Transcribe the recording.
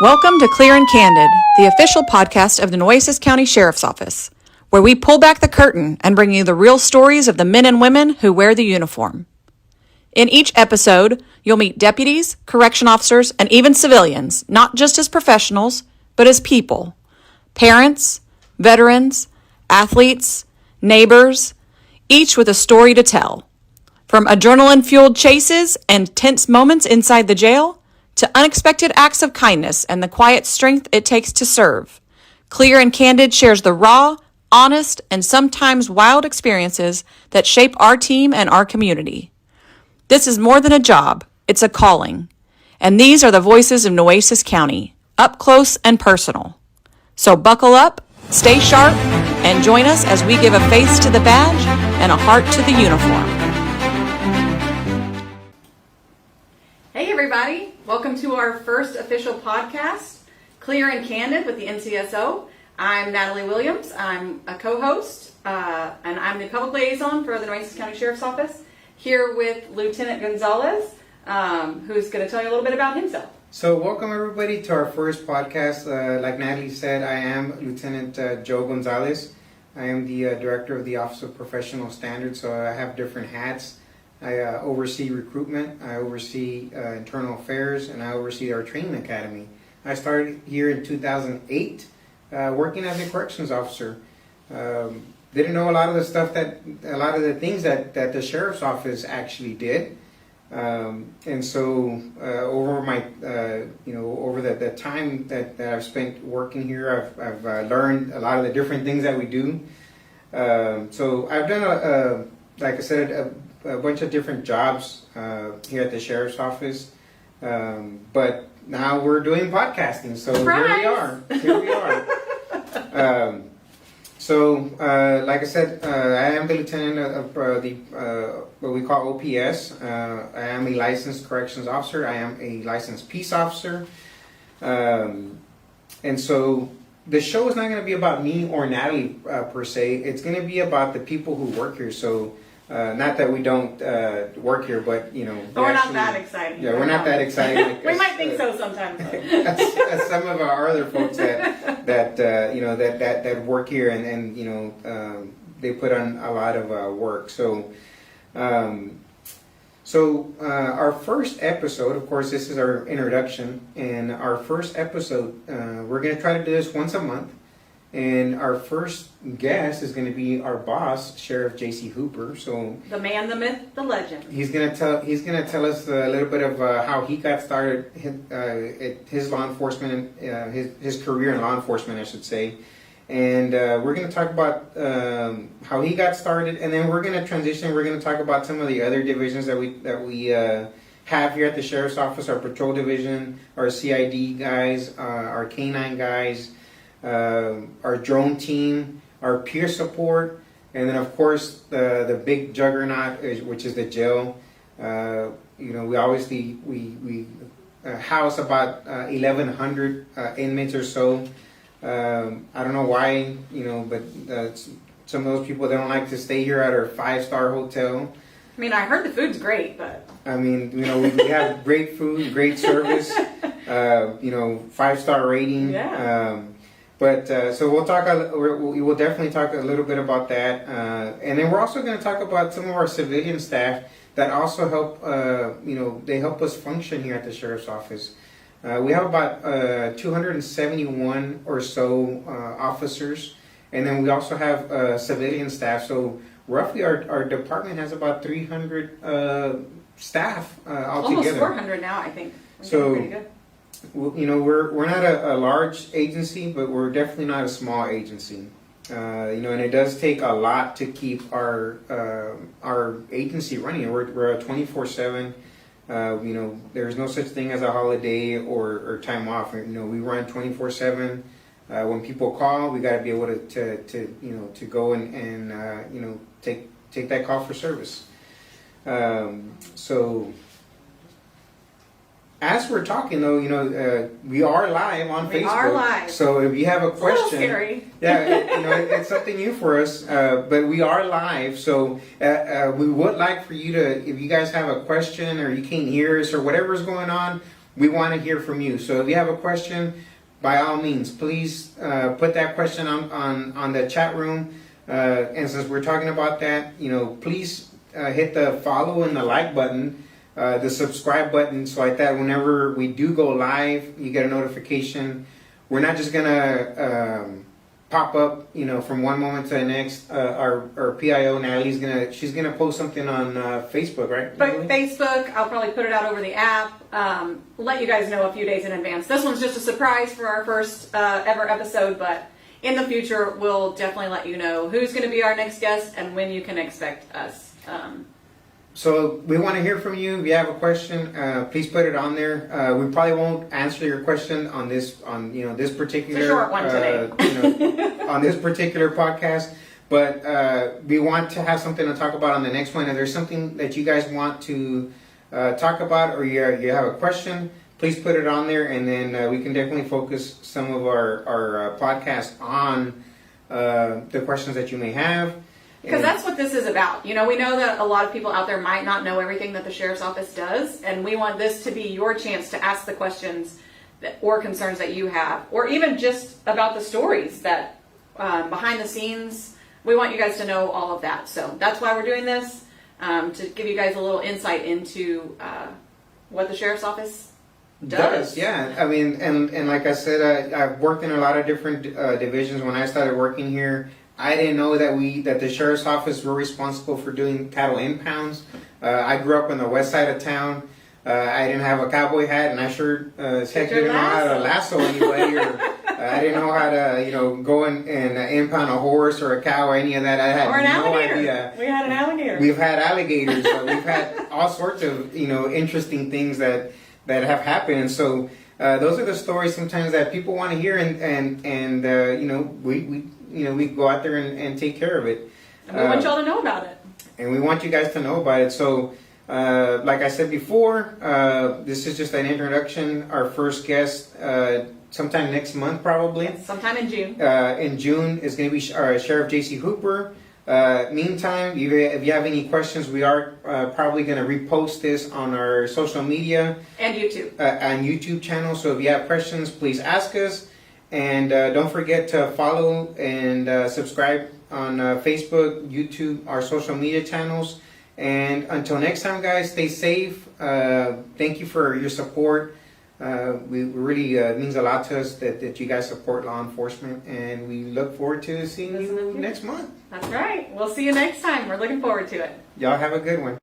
Welcome to Clear and Candid, the official podcast of the Nueces County Sheriff's Office, where we pull back the curtain and bring you the real stories of the men and women who wear the uniform. In each episode, you'll meet deputies, correction officers, and even civilians, not just as professionals, but as people. Parents, veterans, athletes, neighbors, each with a story to tell. From adrenaline-fueled chases and tense moments inside the jail, to unexpected acts of kindness and the quiet strength it takes to serve. Clear and Candid shares the raw, honest, and sometimes wild experiences that shape our team and our community. This is more than a job, it's a calling. And these are the voices of Nueces County, up close and personal. So buckle up, stay sharp, and join us as we give a face to the badge and a heart to the uniform. Hey everybody, welcome to our first official podcast, Clear and Candid with the NCSO. I'm Natalie Williams, I'm a co-host, and I'm the public liaison for the Nueces County Sheriff's Office, here with Lieutenant Gonzalez, who's going to tell you a little bit about himself. So welcome everybody to our first podcast. Like Natalie said, I am Lieutenant Joe Gonzalez. I am the Director of the Office of Professional Standards, so I have different hats. I oversee recruitment, I oversee internal affairs, and I oversee our training academy. I started here in 2008 working as a corrections officer. Didn't know a lot of the things that the sheriff's office actually did. And so over my, over the time that I've spent working here, I've learned a lot of the different things that we do. So I've done, like I said, a bunch of different jobs here at the sheriff's office, but now we're doing podcasting. So Surprise! Here we are. Like I said, I am the lieutenant of what we call OPS. I am a licensed corrections officer. I am a licensed peace officer. And so the show is not going to be about me or Natalie per se. It's going to be about the people who work here. So not that we don't work here, but But we're not that exciting. Yeah, we're not that exciting. We might think so sometimes. as some of our other folks that work here and they put on a lot of work. So our first episode, of course, this is our introduction, and our first episode, we're going to try to do this once a month. And our first guest is going to be our boss, Sheriff J.C. Hooper. So the man, the myth, the legend. He's going to tell us a little bit of how he got started, his law enforcement, his career in law enforcement, I should say. And we're going to talk about how he got started, and then we're going to transition. We're going to talk about some of the other divisions that we have here at the Sheriff's Office: our patrol division, our CID guys, our K9 guys. Our drone team, our peer support, and then of course the big juggernaut, which is the jail. We obviously we house about 1,100 inmates or so. I don't know why, but some of those people, they don't like to stay here at our 5-star hotel. I mean, I heard the food's great, but I mean, we have great food, great service, 5-star rating. Yeah. So we will definitely talk a little bit about that, and then we're also going to talk about some of our civilian staff that also help. They help us function here at the sheriff's office. We have about 271 or so officers, and then we also have civilian staff. So roughly, our department has about 300 staff altogether. Almost 400 now, I think. So pretty good. We're not a large agency, but we're definitely not a small agency. And it does take a lot to keep our agency running. We're a 24/7. There's no such thing as a holiday or time off. We run 24/7. When people call, we got to be able to go and take that call for service. As we're talking, though, we are live on Facebook. We are live. So if you have a question, it's a little scary. It's something new for us. But we are live, so we would like for you to, if you guys have a question or you can't hear us or whatever's going on, we want to hear from you. So if you have a question, by all means, please put that question on the chat room. And since we're talking about that, please hit the follow and the like button, the subscribe button, so like that whenever we do go live, you get a notification. We're not just gonna pop up, from one moment to the next. Our PIO Natalie's she's gonna post something on Facebook, right? But Facebook, I'll probably put it out over the app. Let you guys know a few days in advance. This one's just a surprise for our first ever episode, but in the future, we'll definitely let you know who's going to be our next guest and when you can expect us. So we want to hear from you. If you have a question, please put it on there. We probably won't answer your question on this particular it's a short one today. On this particular podcast, but we want to have something to talk about on the next one. If there's something that you guys want to talk about, or you have a question, please put it on there, and then we can definitely focus some of our podcast on the questions that you may have. Because that's what this is about. We know that a lot of people out there might not know everything that the Sheriff's Office does, and we want this to be your chance to ask the questions or concerns that you have, or even just about the stories that behind the scenes. We want you guys to know all of that. So that's why we're doing this, to give you guys a little insight into what the Sheriff's Office does. Yeah. I mean, and like I said, I've worked in a lot of different divisions. When I started working here, I didn't know that the Sheriff's Office were responsible for doing cattle impounds. I grew up on the west side of town. I didn't have a cowboy hat, and I sure as heck didn't know how to lasso anybody, or I didn't know how to go and impound a horse or a cow or any of that. I had no idea. We had an alligator. We've had alligators. We've had all sorts of interesting things that have happened. And so those are the stories sometimes that people want to hear, and we go out there and take care of it. And we want y'all to know about it. And we want you guys to know about it. So, like I said before, this is just an introduction. Our first guest, sometime next month, probably. Yes, sometime in June. In June is going to be Sheriff J.C. Hooper. Meantime, if you have any questions, we are probably going to repost this on our social media and YouTube. And YouTube channel. So if you have questions, please ask us. And don't forget to follow and subscribe on Facebook, YouTube, our social media channels. And until next time, guys, stay safe. Thank you for your support. We really it means a lot to us that you guys support law enforcement, and we look forward to seeing you next month. That's right. We'll see you next time. We're looking forward to it. Y'all have a good one.